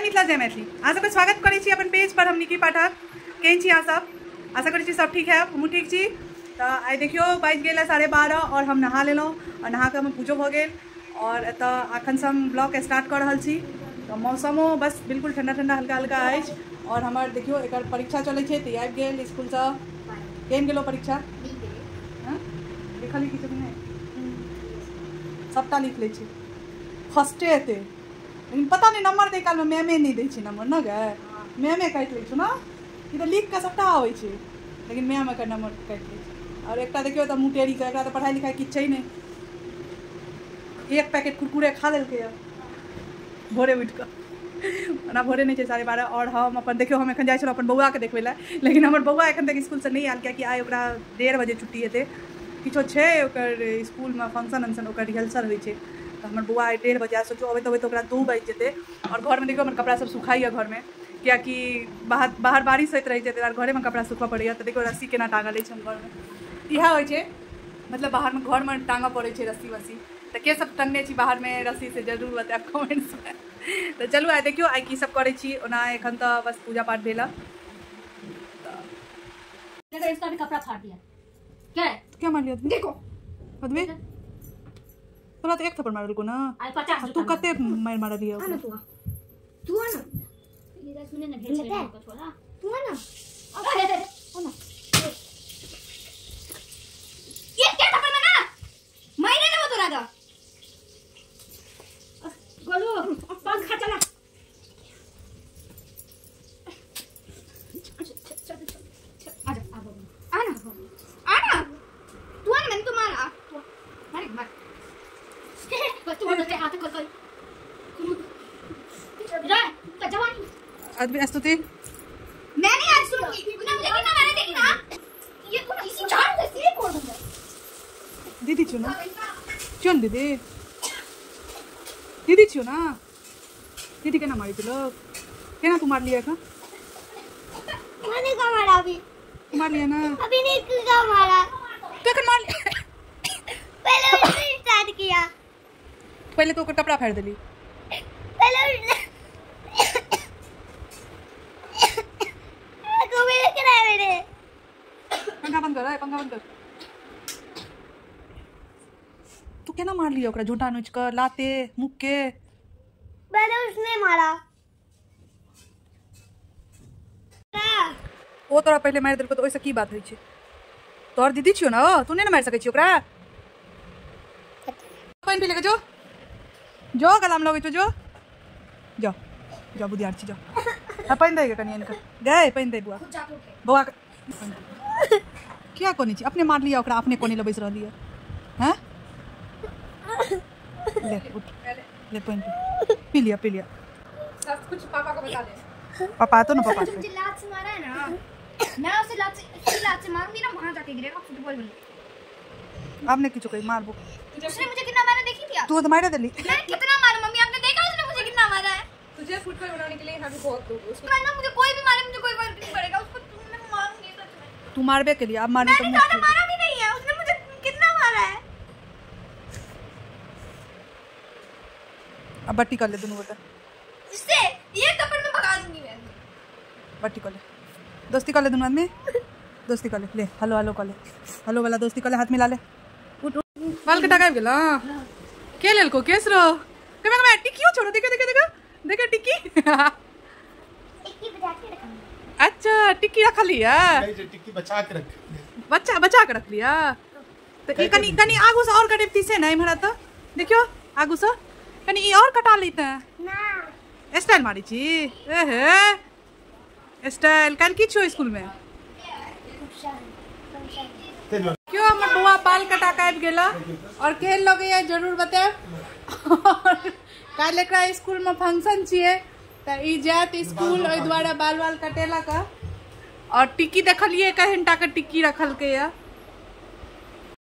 मिथिला जय मैथिली अहाँ सबके स्वागत करै छी अपन पेज पर। हम निकी पाठक केहन छी अहाँ सब? आशा करै छी सब ठीक है, हमहूँ ठीक छी। तो आई देखियो बाजि गेल 12:30 और हम नहा लेलहुँ और नहा के हम पूजो भऽ गेल और एतऽ अखन से हम ब्लॉग स्टार्ट कर रहल छी। तो मौसमो बस बिल्कुल ठंडा ठंडा हल्का हल्का अछि और हमार देखियो एकर परीक्षा चलै छै तऽ आबि गेल स्कूल से। केहन गेलो परीक्षा? लिखली किछु नहि? सबटा लिख लै छी, फर्स्टे एतै, लेकिन पता नहीं नंबर दै कालमे मैमे नहीं दै छै नंबर न गए, मैमे काटि लै छौ ना कि तऽ लिख कऽ सबटा आबै छै लेकिन मैम एकर नंबर काटि लै छै। और एकटा देखियो तऽ मुटेरी के, एकरा तऽ पढ़ाई लिखाई किछु छै नहीं, एक पैकेट कुरकुरे खा लेलकै भोरे उठि कऽ। ओना भोरे नहीं छै 12:30 और हम अपन देखियो हम एखन जाइ छलहुँ अपन बौआके देखबै लए, लेकिन हमर बौआ एखन तक स्कूलसँ नहीं आयल कियाकि आइ ओकरा 1:30 बजे छुट्टी हेतै, किछो छै ओकर स्कूलमे फंक्शन वंक्शन ओकर रिहर्सल होइ छै तो हमर बौआ 1:30 बजे सोचो अबैत अबैत ओकरा 2 बाजि जेतै। और घर में देखियो हमर कपड़ा सब सुखाइए घर में कियाकि बाहर बारिश होइत रहै छै ताहि दुआरे घरे में कपड़ा सुखबऽ पड़ैए। तऽ देखियो रस्सी केना टाँगल अछि हम घर में, इएह होइ छै मतलब बाहर में घर में टाँगऽ पड़ै छै रस्सी वस्सी। तऽ के सब टंगने छी बाहर में रस्सी से जरूर बतायब कमेंट्स में। तो चलू आइ देखियो आइ की सब करै छी। ओना एखन तऽ बस पूजा पाठ भेल। इसका भी कपड़ा फाड़ दिया। क्या मार लिया देखो अदबे तोरा तो एक थप्पड़ मारल को ना, तू कते मार मार दिया आना तू आना ये 10 मिनट ना भेज ले को थोड़ा तू आना आना ये क्या थप्पड़ मारा मारे ना वो तो राजा गोलू पंखा चला अदबी स्तुति मैंने आज सुनी ना मुझे कितना मैंने देखी ना ये कौन इसी झाड़ से सीधे कोड़ दूंगा दीदी छो ना क्यों दीदी दीदी छो ना दीदी केना मारी थी लोग केना तू मार लिया का मैंने कहा मारा अभी मार लिया ना अभी नहीं कहा मारा तो कर मार पहले उसने स्टार्ट किया पहले तो कपड़ा फाड़ देली पहले उसने को मेरे कराए मेरे पंखा बंद कर पंखा बंद कर। तू केना मार लिया ओकरा झूठा नुच कर लाते मुक्के पहले उसने मारा ओ तोरा पहले मार देलको तो ओइसे की बात होइ छै? तोहर दीदी छियो ना तू नहीं मार सकै छी ओकरा। पानी पी लेके जो जो गला में लगे तो जो जाओ जाओ बुधियार छी जाओ। हाँ पानी देगा कनी इनका गए पानी दे बुआ बुआ क्या कोनी छी अपने मार लिया ओकरा अपने कोनी लबैस रहली है हैं ले उठ ले पानी पी लिया सब कुछ पापा को बता दे। पापा तो ना पापा को मुझे लात से मारा है ना मैं उसे लात से मारूंगी ना वहां जाके गिरेगा फुटबॉल में। आपने किछु कही मार बो उसने मुझे कितना मारा देखी थी आप? तू तो मारा दिल्ली मैं कितना मारा मम्मी आपने देखा उसने मुझे कितना मारा है? तुझे फुटबॉल बनाने के लिए यहाँ भी बहुत लोग उसको वरना मुझे कोई भी मारे मुझे कोई फर्क नहीं पड़ेगा उसको मैं मारूंगी सच में। तू मारबे के लिए अब मारने तो मैंने ज्यादा मारा भी नहीं है उसने मुझे कितना मारा है। अब बट्टी कर ले दोनों बेटा इससे ये थप्पड़ में भगा दूंगी मैं। बट्टी कर ले दोस्ती कर ले दोनों आदमी दोस्ती कर ले हेलो हेलो कर ले हेलो वाला दोस्ती कर ले हाथ मिला ले उठ बाल कटा गायब गेला के लेल को केस रो कमे कमे टिक्की छोड़ो देखो देखो देखो देखो टिक्की टिक्की बचा के रखा। अच्छा टिक्की रख लिया टिक्की बचा के रख लिया तो ये कनी कनी आगू से और कटेती से नहीं भरा तो देखियो आगू से कनी ये और कटा लेते हैं ना स्टाइल मारी छी एहे स्टाइल कल की छो स्कूल में क्यों हमर बुआ बाल कटा के आबि गेला और केहन लगैया जरूर बताएब। काल्हि एकरा स्कूल में फंक्शन छिए त ई जात स्कूल ओहि द्वारा बाल कटेला का और टिक्की देखलिए केहन टा के टिक्की रखल के या